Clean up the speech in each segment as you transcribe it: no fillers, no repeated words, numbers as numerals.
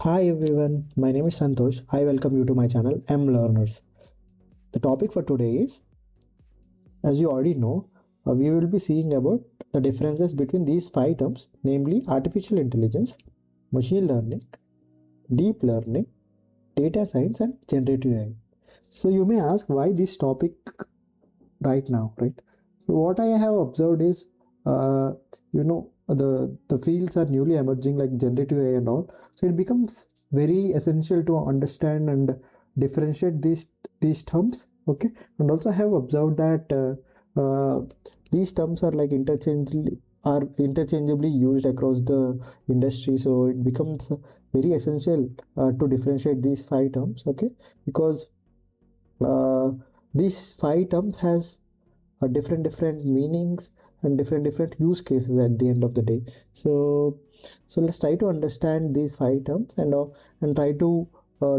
Hi everyone, my name is Santosh. I welcome you to my channel MLearners. The topic for today is, as you already know, we will be seeing about the differences between these five terms, namely artificial intelligence, machine learning, deep learning, data science, and generative AI. So you may ask why this topic right now, right? So what I have observed is, the fields are newly emerging like generative AI and all. So it becomes very essential to understand and differentiate these terms. Okay, and also I have observed that these terms are like interchangeably used across the industry. So it becomes very essential to differentiate these five terms. Okay, because uh, these five terms has different meanings and different use cases at the end of the day. So let's try to understand these five terms and try to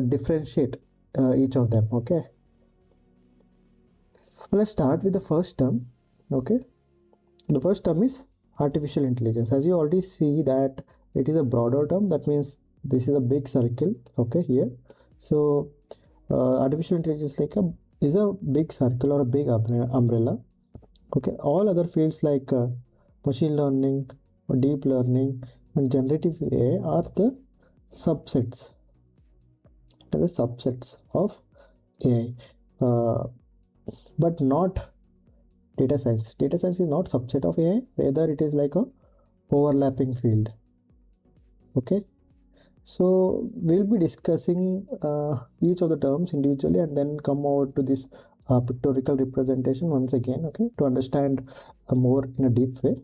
differentiate each of them. Okay, so let's start with the first term. Okay, the first term is artificial intelligence. As you already see that it is a broader term, that means this is a big circle. Okay, here. So artificial intelligence is a big circle or a big umbrella. Okay, all other fields like machine learning, deep learning, and generative AI are the subsets. They are the subsets of AI, but not data science. Data science is not subset of AI. Rather, it is like a overlapping field. Okay, so we'll be discussing each of the terms individually and then come over to this pictorial representation once again. Okay, to understand more in a deep way.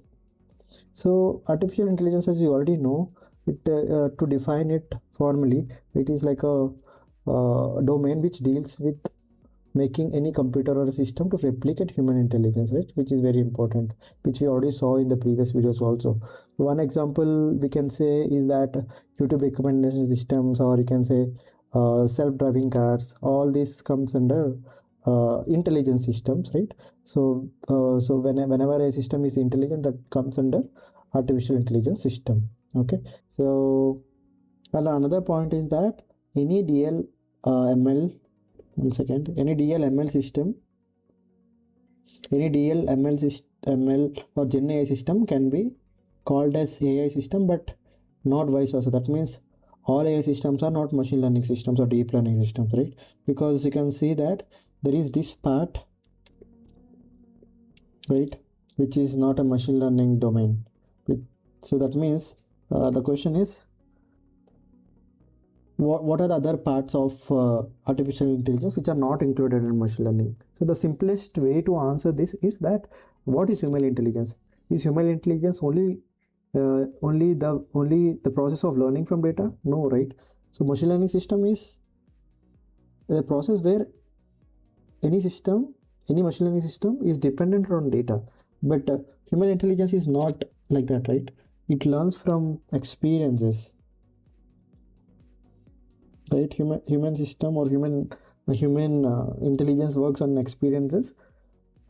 So artificial intelligence, as you already know, to define it formally, it is like a domain which deals with making any computer or a system to replicate human intelligence, right? Which is very important, which we already saw in the previous videos also. One example we can say is that YouTube recommendation systems, or you can say self-driving cars. All this comes under intelligence systems, right? So whenever a system is intelligent, that comes under artificial intelligence system. Okay, so and another point is that any DL ML one second, any DL ML system, any DL ML or Gen AI system can be called as AI system, but not vice versa. That means all AI systems are not machine learning systems or deep learning systems, right? Because you can see that there is this part, right, which is not a machine learning domain. So that means the question is, what are the other parts of artificial intelligence which are not included in machine learning? So the simplest way to answer this is that what is human intelligence? Is human intelligence only the process of learning from data? No, right? So machine learning system is a process where any machine learning system is dependent on data, but human intelligence is not like that, right? It learns from experiences, right? Human system or human intelligence works on experiences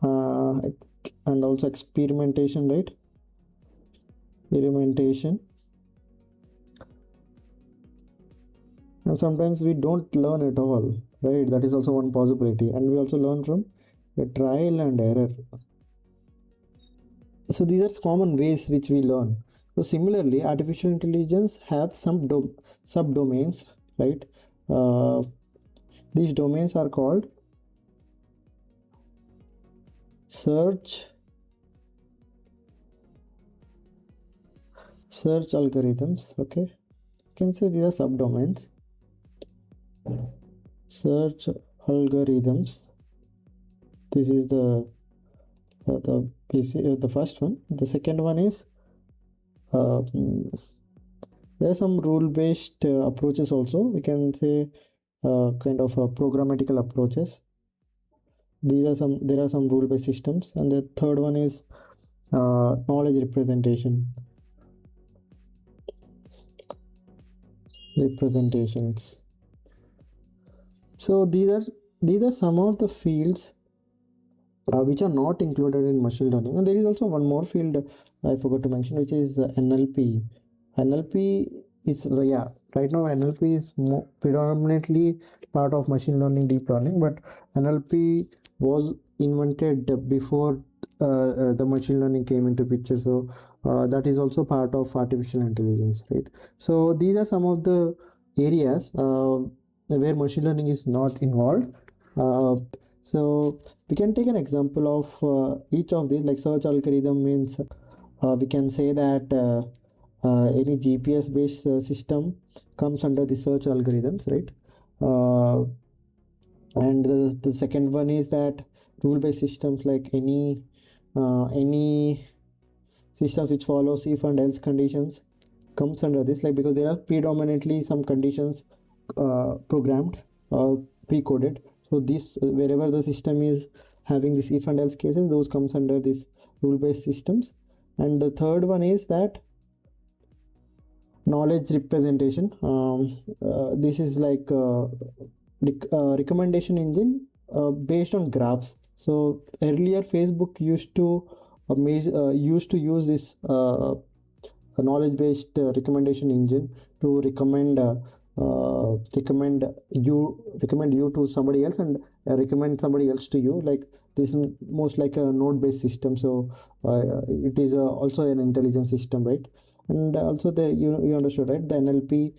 uh, and also experimentation, right? Experimentation, and sometimes we don't learn at all, right? That is also one possibility, and we also learn from a trial and error. So these are common ways which we learn. So similarly, artificial intelligence have some subdomains, right? uh, these domains are called search algorithms. Okay, you can say these are subdomains. Search algorithms, this is the first one. The second one is there are some rule-based approaches also. We can say kind of programmatical approaches. There are some rule-based systems, and the third one is knowledge representations. So these are some of the fields which are not included in machine learning. And there is also one more field I forgot to mention, which is NLP. NLP is, yeah, right now NLP is predominantly part of machine learning, deep learning, but NLP was invented before the machine learning came into picture. So that is also part of artificial intelligence, right? So these are some of the areas where machine learning is not involved. So we can take an example of each of these. Like search algorithm means we can say that any GPS based system comes under the search algorithms, right? And the second one is that rule based systems, like any systems which follows if and else conditions comes under this, like, because there are predominantly some conditions programmed or pre-coded. So this wherever the system is having this if and else cases, those comes under this rule based systems. And the third one is that knowledge representation. This is like recommendation engine based on graphs. So earlier Facebook used to use this knowledge based recommendation engine to recommend you to somebody else, and recommend somebody else to you. Like this is most like a node based system. So it is also an intelligence system, right? And also you understood, right? The NLP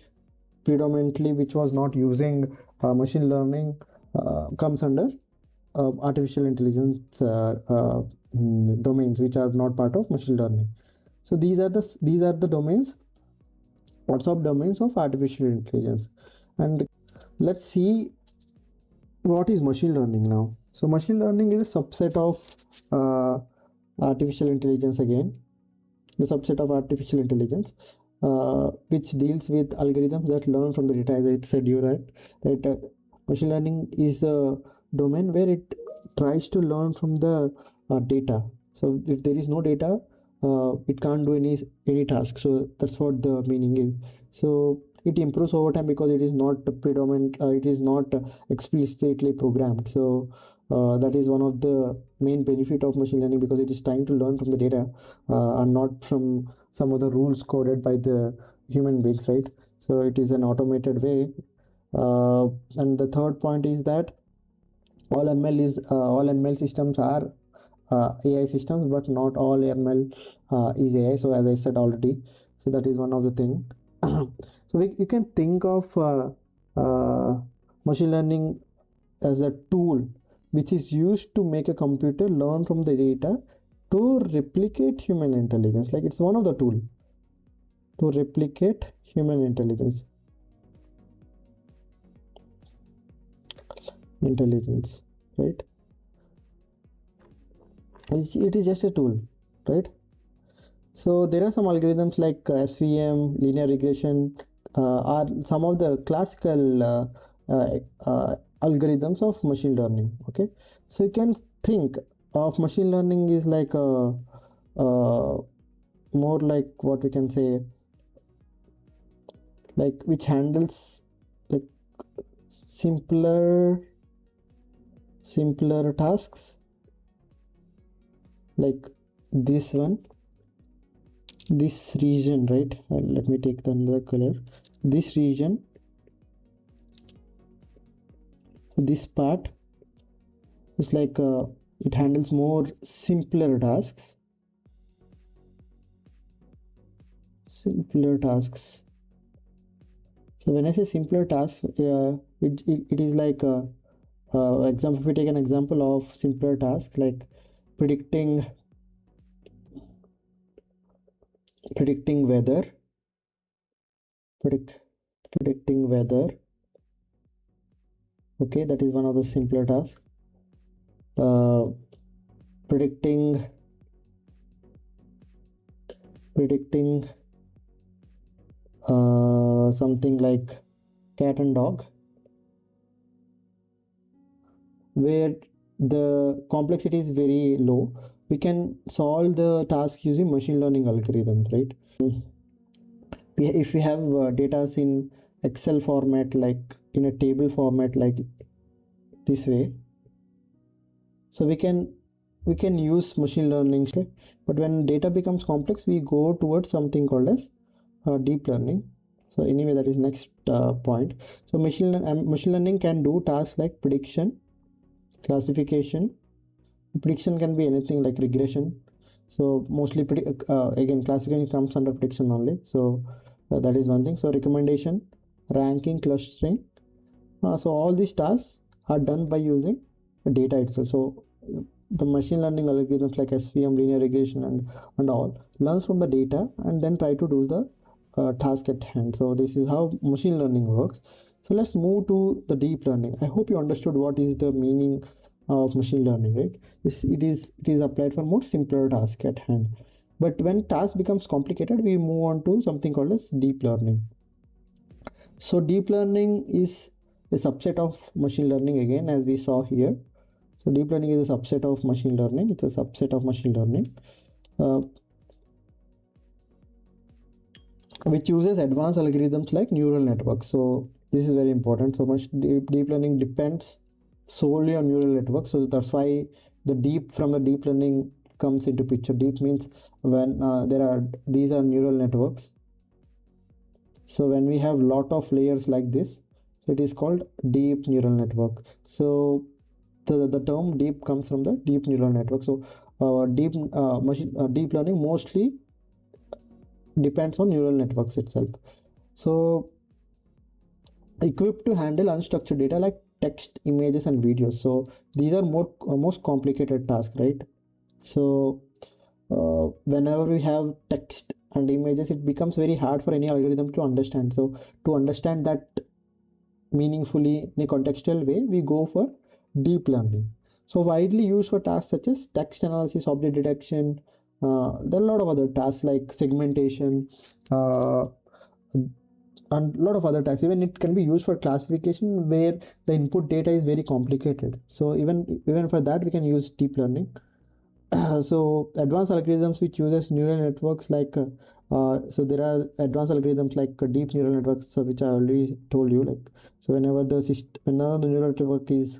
predominantly, which was not using machine learning, comes under artificial intelligence domains, which are not part of machine learning. So these are the domains, lots of domains of artificial intelligence. And let's see what is machine learning now. So machine learning is a subset of artificial intelligence. Again, the subset of artificial intelligence which deals with algorithms that learn from the data. As I said, you right. Machine learning is a domain where it tries to learn from the data. So if there is no data, it can't do any task. So that's what the meaning is. So it improves over time because it is not predominant, it is not explicitly programmed. So that is one of the main benefit of machine learning, because it is trying to learn from the data and not from some of the rules coded by the human beings, right? So it is an automated way. And the third point is that all ML systems are AI systems, but not all ML is AI. So as I said already, so that is one of the thing. So you can think of machine learning as a tool which is used to make a computer learn from the data to replicate human intelligence. Like it's one of the tool to replicate human intelligence, right? It is just a tool, right? So there are some algorithms like SVM, linear regression, are some of the classical algorithms of machine learning. Okay, so you can think of machine learning is like a more like what we can say, like which handles like simpler tasks, like this region, right? Let me take another color. This region, this part is like it handles more simpler tasks. So when I say simpler tasks, it is like example. If we take an example of simpler task, like predicting weather, predicting weather. Okay, that is one of the simpler tasks. Predicting something like cat and dog, where the complexity is very low. We can solve the task using machine learning algorithms, right? If we have data in Excel format, like in a table format, like this way, so we can use machine learning. Okay? But when data becomes complex, we go towards something called as deep learning. So anyway, that is next point. So machine learning can do tasks like prediction, classification. Prediction can be anything like regression. So mostly again, classification comes under prediction only. So that is one thing. So recommendation, ranking, clustering. So all these tasks are done by using the data itself. So the machine learning algorithms like SVM, linear regression, and all learns from the data and then try to do the task at hand. So this is how machine learning works. So let's move to the deep learning. I hope you understood what is the meaning of machine learning, right? It is applied for more simpler task at hand. But when task becomes complicated, we move on to something called as deep learning. So deep learning is a subset of machine learning again, as we saw here. So deep learning is a subset of machine learning. It's a subset of machine learning which uses advanced algorithms like neural networks. So this is very important. So much deep learning depends solely on neural networks. So that's why the deep learning comes into picture. Deep means when these are neural networks. So when we have lot of layers like this, so it is called deep neural network. So the term deep comes from the deep neural network. So deep learning mostly depends on neural networks itself. So equipped to handle unstructured data like text, images, and videos. So these are most complicated tasks, right? So whenever we have text and images, it becomes very hard for any algorithm to understand. So to understand that meaningfully in a contextual way, we go for deep learning. So widely used for tasks such as text analysis, object detection. There are a lot of other tasks like segmentation and a lot of other tasks. Even it can be used for classification where the input data is very complicated. So even for that we can use deep learning. So advanced algorithms which uses neural networks like so there are advanced algorithms like deep neural networks, which I already told you. Like, so whenever the neural network is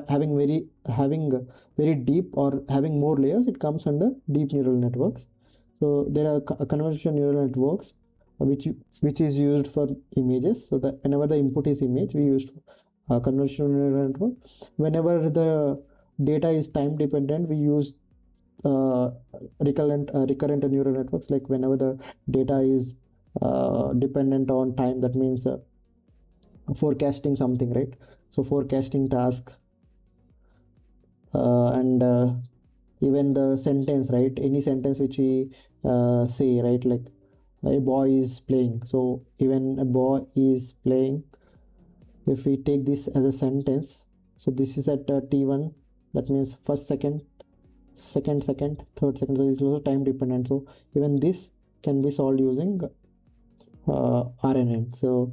having very deep or having more layers, it comes under deep neural networks. So there are convolutional neural networks which is used for images. So that whenever the input is image, we use convolutional neural network. Whenever the data is time dependent, we use recurrent neural networks. Like whenever the data is dependent on time, that means forecasting something, right? So forecasting task and even the sentence, right? Any sentence which we say, right? Like a boy is playing. So even a boy is playing, if we take this as a sentence, so this is at t1, that means first second, third second. So it's also time dependent. So even this can be solved using RNN. So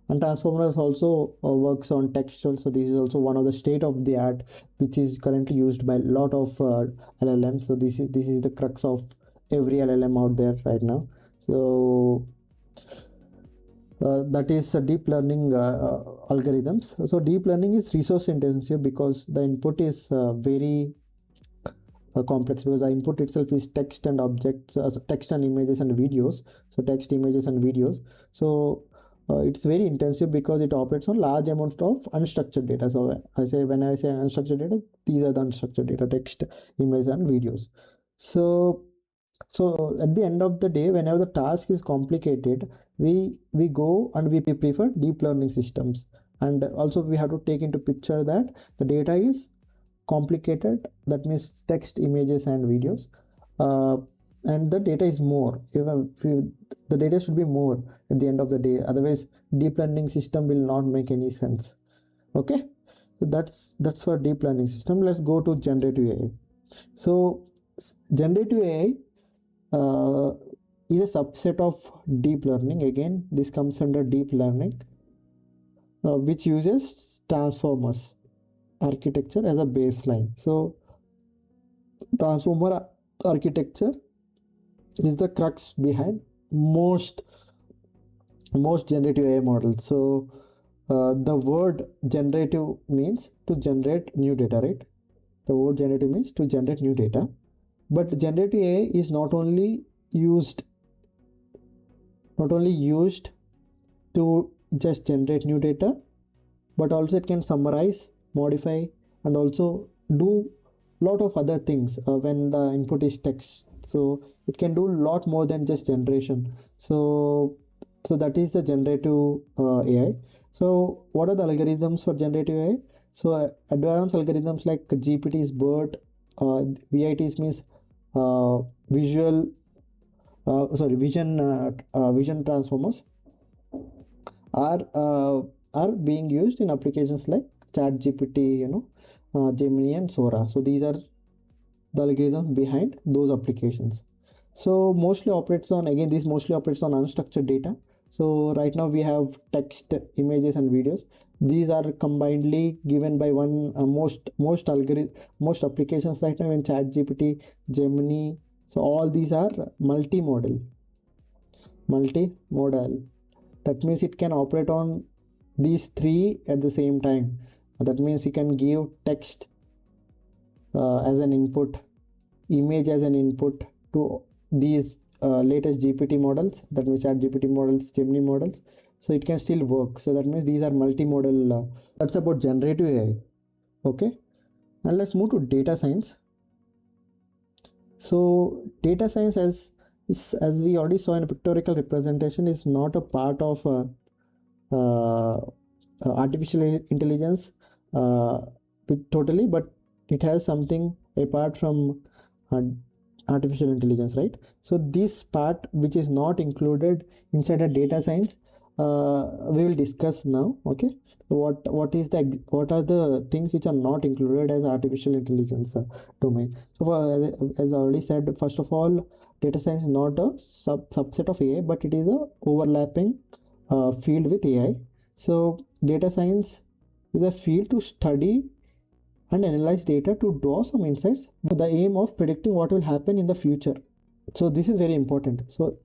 and transformers also works on textual. So this is also one of the state of the art which is currently used by a lot of LLMs. So this is the crux of every LLM out there right now. So that is deep learning algorithms. So deep learning is resource intensive because the input is very complex, because the input itself is text and objects, text and images and videos. So text, images, and videos. So it's very intensive because it operates on large amounts of unstructured data. So when I say unstructured data, these are the unstructured data: text, images, and videos. So at the end of the day, whenever the task is complicated, we go and we prefer deep learning systems. And also we have to take into picture that the data is complicated, that means text, images, and videos, and the data is more. The data should be more at the end of the day, otherwise deep learning system will not make any sense. Okay, so that's for deep learning system. Let's go to generative AI. So generative AI is a subset of deep learning. Again, this comes under deep learning, which uses transformers architecture as a baseline. So transformer architecture is the crux behind most generative AI models. So the word generative means to generate new data, right? The word generative means to generate new data. But generative AI is not only used not only used to just generate new data, but also it can summarize, modify, and also do lot of other things when the input is text. So it can do a lot more than just generation. So that is the generative AI. So what are the algorithms for generative AI? So advanced algorithms like GPT's BERT, VITs means visual vision transformers are being used in applications like ChatGPT, Gemini and Sora. So these are the algorithms behind those applications. So mostly operates on, again, this mostly operates on unstructured data. So right now we have text, images and videos. These are combinedly given by one most applications right now in ChatGPT, Gemini. So all these are multimodal. That means it can operate on these three at the same time. That means you can give text as an input, image as an input to these latest GPT models, that means ChatGPT models, Gemini models. So it can still work. So that means these are multimodal. That's about generative AI. Okay, and let's move to data science. So data science, as we already saw in a pictorial representation, is not a part of artificial intelligence totally, but it has something apart from artificial intelligence, right? So this part which is not included inside a data science, we will discuss now. Okay, what are the things which are not included as artificial intelligence domain. So as I already said, first of all, data science is not a subset of AI, but it is a overlapping field with AI. So data science is a field to study and analyze data to draw some insights with the aim of predicting what will happen in the future. So this is very important. So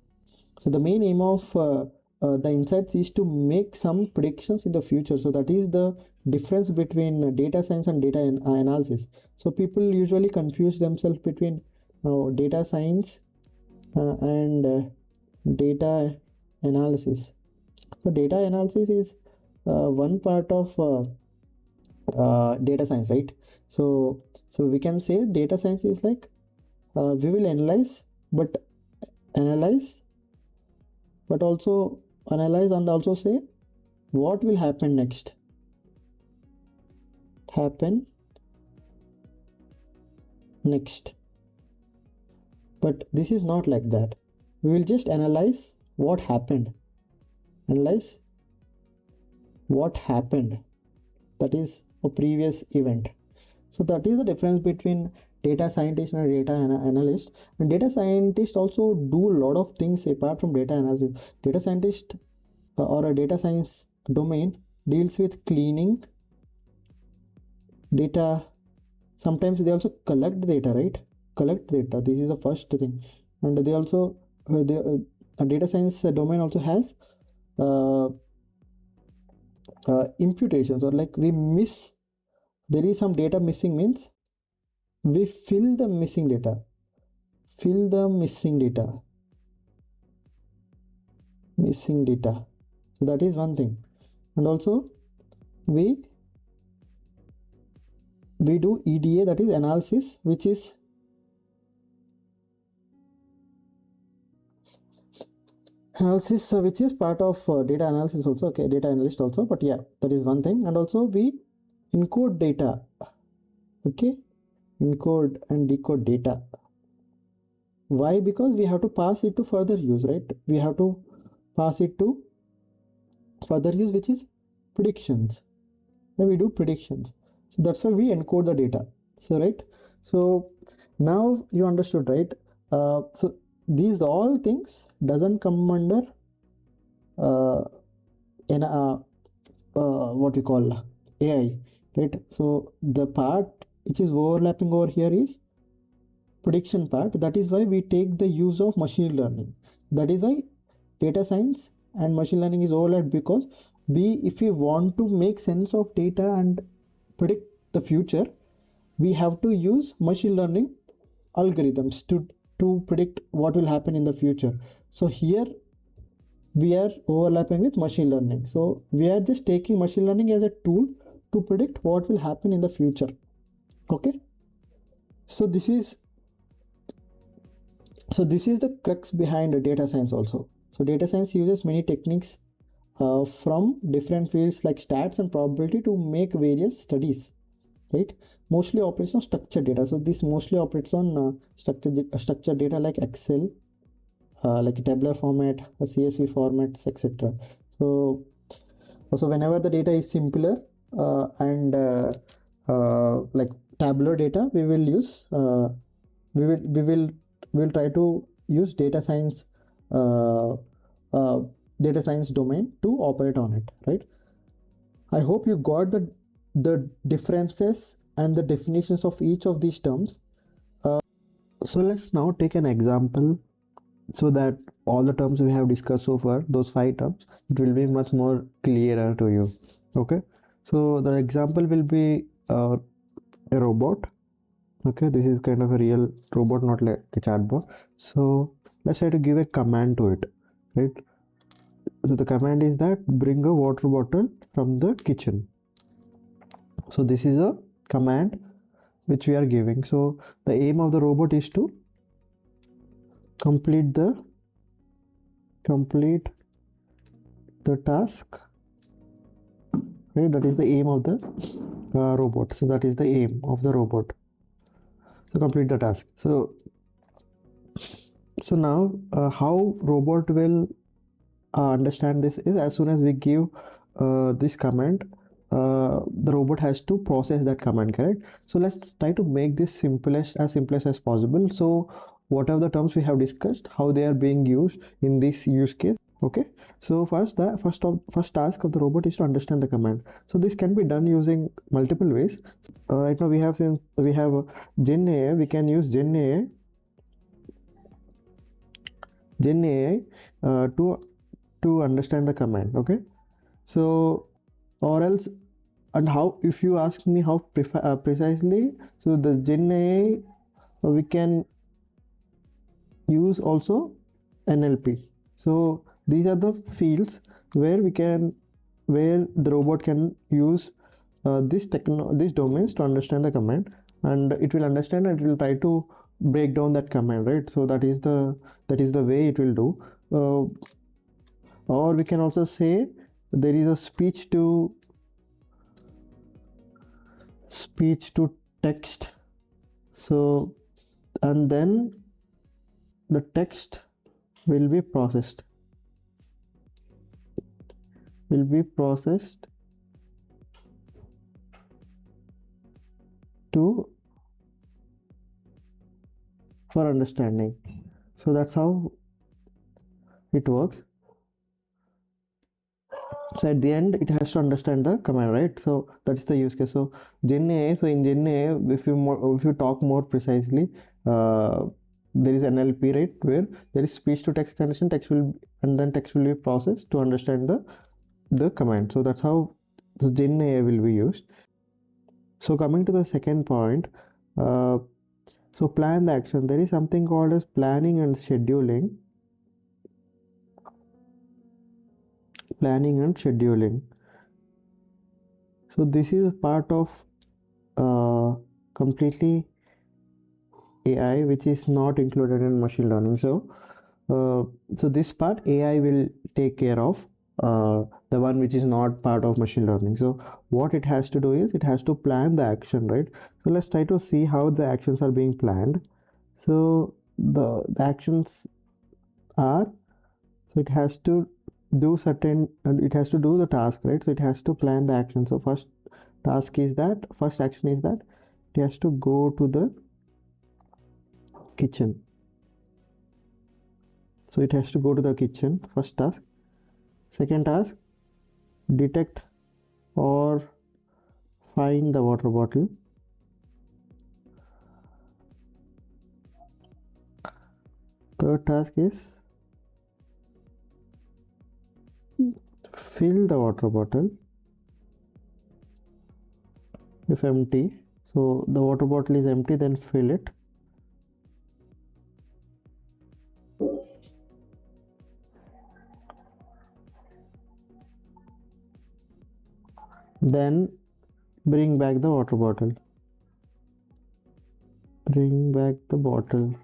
the main aim of the insights is to make some predictions in the future. So that is the difference between data science and data analysis. So people usually confuse themselves between data science and data analysis. So data analysis is one part of data science, right? So we can say data science is like we will analyze and also say what will happen next. But this is not like that. We will just analyze what happened. That is a previous event. So that is the difference between data scientist and data analyst. And data scientists also do a lot of things apart from data analysis. Data scientist or a data science domain deals with cleaning data. Sometimes they also collect data, right? This is the first thing. And they also a data science domain also has imputations, or like there is some data missing, means we fill the missing data. So that is one thing. And also we do EDA, that is analysis, which is part of data analysis also. Okay, data analyst also, but yeah, that is one thing. And also we encode data. Okay, encode and decode data. Why? Because we have to pass it to further use, right? We have to pass it to further use, which is predictions. Then we do predictions. So that's why we encode the data. So right, so now you understood, right? So these all things doesn't come under what we call AI, right? So the part which is overlapping over here is prediction part. That is why we take the use of machine learning. That is why data science and machine learning is overlapped, because if we want to make sense of data and predict the future, we have to use machine learning algorithms to predict what will happen in the future. So here we are overlapping with machine learning. So we are just taking machine learning as a tool to predict what will happen in the future. Okay, so this is the crux behind data science also. So data science uses many techniques from different fields like stats and probability to make various studies, right? Mostly operates on structured data. So this mostly operates on structured data like Excel, like a tabular format, a CSV formats, etc. So whenever the data is simpler and like tabular data, we will use we'll try to use uh, uh, data science domain to operate on it, right? I hope you got the differences and the definitions of each of these terms. So let's now take an example so that all the terms we have discussed so far, those 5 terms, it will be much more clearer to you. Okay, so the example will be a robot. Okay, this is kind of a real robot, not like a chatbot. So let's try to give a command to it, right? So the command is that bring a water bottle from the kitchen. So this is a command which we are giving. So the aim of the robot is to complete the task, right? That is the aim of the robot. So that is the aim of the robot to complete the task. So now how robot will understand this is, as soon as we give this command, the robot has to process that command, correct? So let's try to make this simplest as possible. So whatever the terms we have discussed, how they are being used in this use case. Okay, so first task of the robot is to understand the command. So this can be done using multiple ways. Right now we have GenAI. We can use GenAI to understand the command. Okay, so or else, and how, if you ask me how precisely, so the GenAI we can use also NLP. So these are the fields where the robot can use these domains to understand the command, and it will understand and it will try to break down that command, right? So that is the way it will do. Or we can also say there is a speech to text. So, and then the text will be processed to for understanding. So that's how it works. So at the end it has to understand the command, right? So that's the use case. So GenAI, so in GenAI, if you talk more precisely, there is NLP, right, where there is speech to text conversion, text will be processed to understand the command. So that's how the GenAI will be used. So coming to the second point, so plan the action. There is something called as planning and scheduling. So this is part of completely AI, which is not included in machine learning. So this part AI will take care of, the one which is not part of machine learning. So what it has to do is it has to plan the action, right? So let's try to see how the actions are being planned. So the actions are, so it has to do the task, right? So it has to plan the action. So first action is that it has to go to the kitchen. So it has to go to the kitchen, first task. Second task, detect or find the water bottle. Third task is fill the water bottle if empty. So the water bottle is empty, then fill it. Then bring back the water bottle. Bring back the bottle.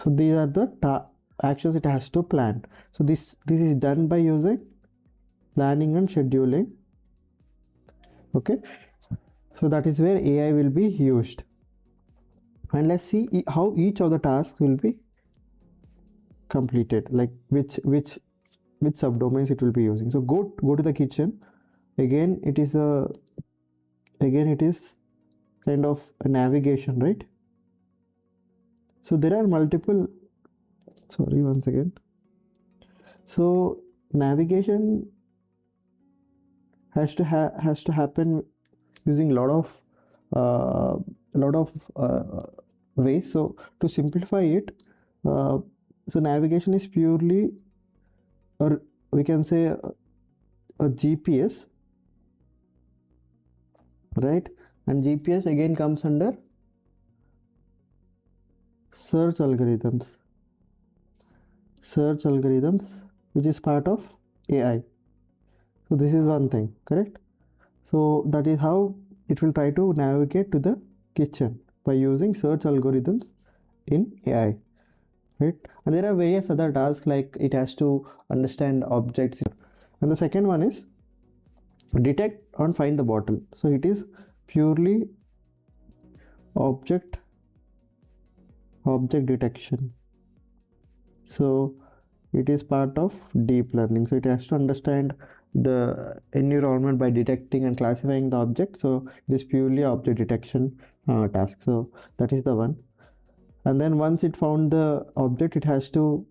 So these are the actions it has to plan. So this is done by using planning and scheduling. Okay, so that is where AI will be used. And let's see how each of the tasks will be completed, like which subdomains it will be using. So go to the kitchen. Again it is kind of a navigation, right? So there are multiple, sorry, once again. So navigation has to happen using uh, lot of ways. So to simplify it, so navigation is purely, or we can say, a GPS, right? And GPS again comes under search algorithms, which is part of AI. So this is one thing, correct? So that is how it will try to navigate to the kitchen by using search algorithms in AI, right? And there are various other tasks, like it has to understand objects. And the second one is detect and find the bottle. So it is purely object detection. So it is part of deep learning. So it has to understand the environment by detecting and classifying the object. So it is purely object detection task. So that is the one. And then once it found the object, it has to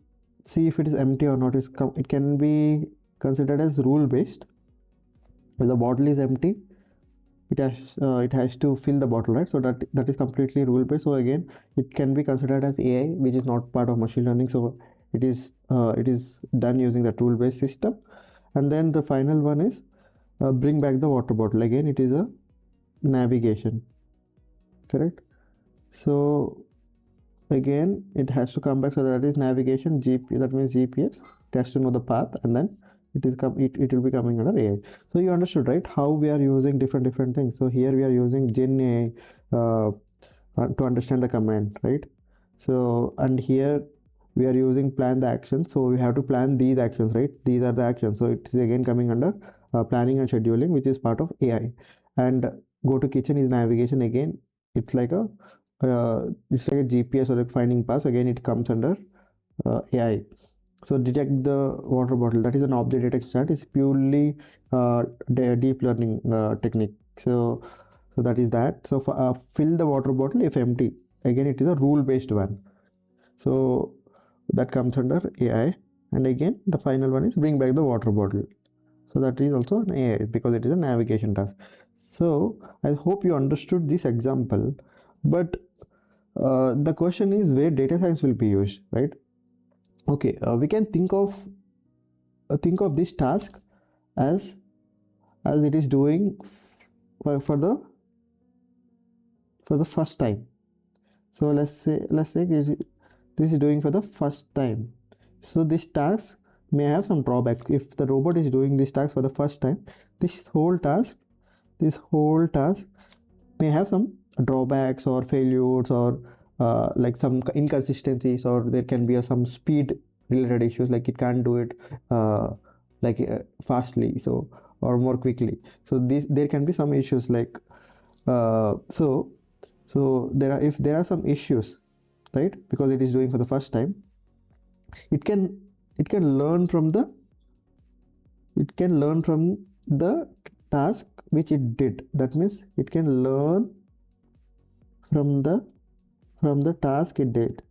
see if it is empty or not. It can be considered as rule based. If the bottle is empty, it has to fill the bottle, right? So that is completely rule based. So again, it can be considered as AI, which is not part of machine learning. So it is done using that rule based system. And then the final one is bring back the water bottle. Again, it is a navigation, correct? So again, it has to come back. So that is navigation. That means GPS. It has to know the path, and then it will be coming under AI. So you understood, right, how we are using different things. So here we are using GenAI to understand the command, right? So, and here we are using plan the actions. So we have to plan these actions, right? These are the actions. So it is again coming under planning and scheduling, which is part of AI. And go to kitchen is navigation. Again, it's like a GPS or a finding paths. Again, it comes under AI. So detect the water bottle, that is an object detection chart. Is purely deep learning technique. So that is that. So for, fill the water bottle if empty. Again, it is a rule based one. So that comes under AI. And again, the final one is bring back the water bottle. So that is also an AI because it is a navigation task. So I hope you understood this example. But the question is where data science will be used, right? Okay, we can think of this task as it is doing for the first time. So let's say this is doing for the first time. So this task may have some drawback. If the robot is doing this task for the first time, this whole task may have some drawbacks or failures, or like some inconsistencies, or there can be some speed related issues, like it can't do it fastly, so, or more quickly. So there can be some issues, like so if there are some issues, right, because it is doing for the first time, it can learn from the task which it did. That means it can learn from the task it did.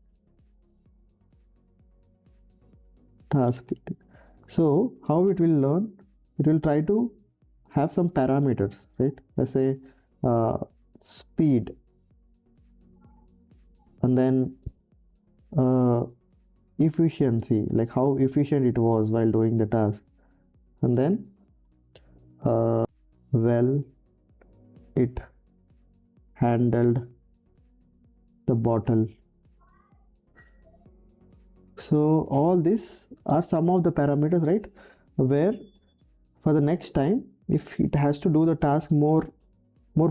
So how it will learn? It will try to have some parameters, right? Let's say speed, and then efficiency, like how efficient it was while doing the task, and then well it handled the bottle. So all these are some of the parameters, right, where for the next time if it has to do the task more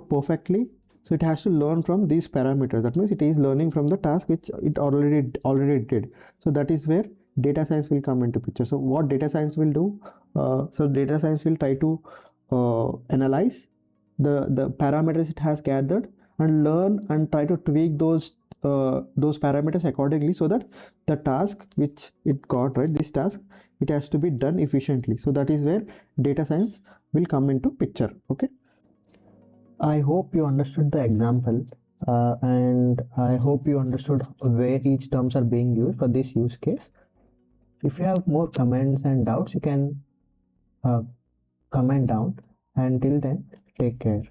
perfectly, so it has to learn from these parameters. That means it is learning from the task which it already did. So that is where data science will come into picture. So what data science will do, so data science will try to analyze the parameters it has gathered and learn and try to tweak those parameters accordingly, so that the task which it got, right, this task, it has to be done efficiently. So that is where data science will come into picture. Okay, I hope you understood the example, and I hope you understood where each terms are being used for this use case. If you have more comments and doubts, you can comment down. Until then, take care.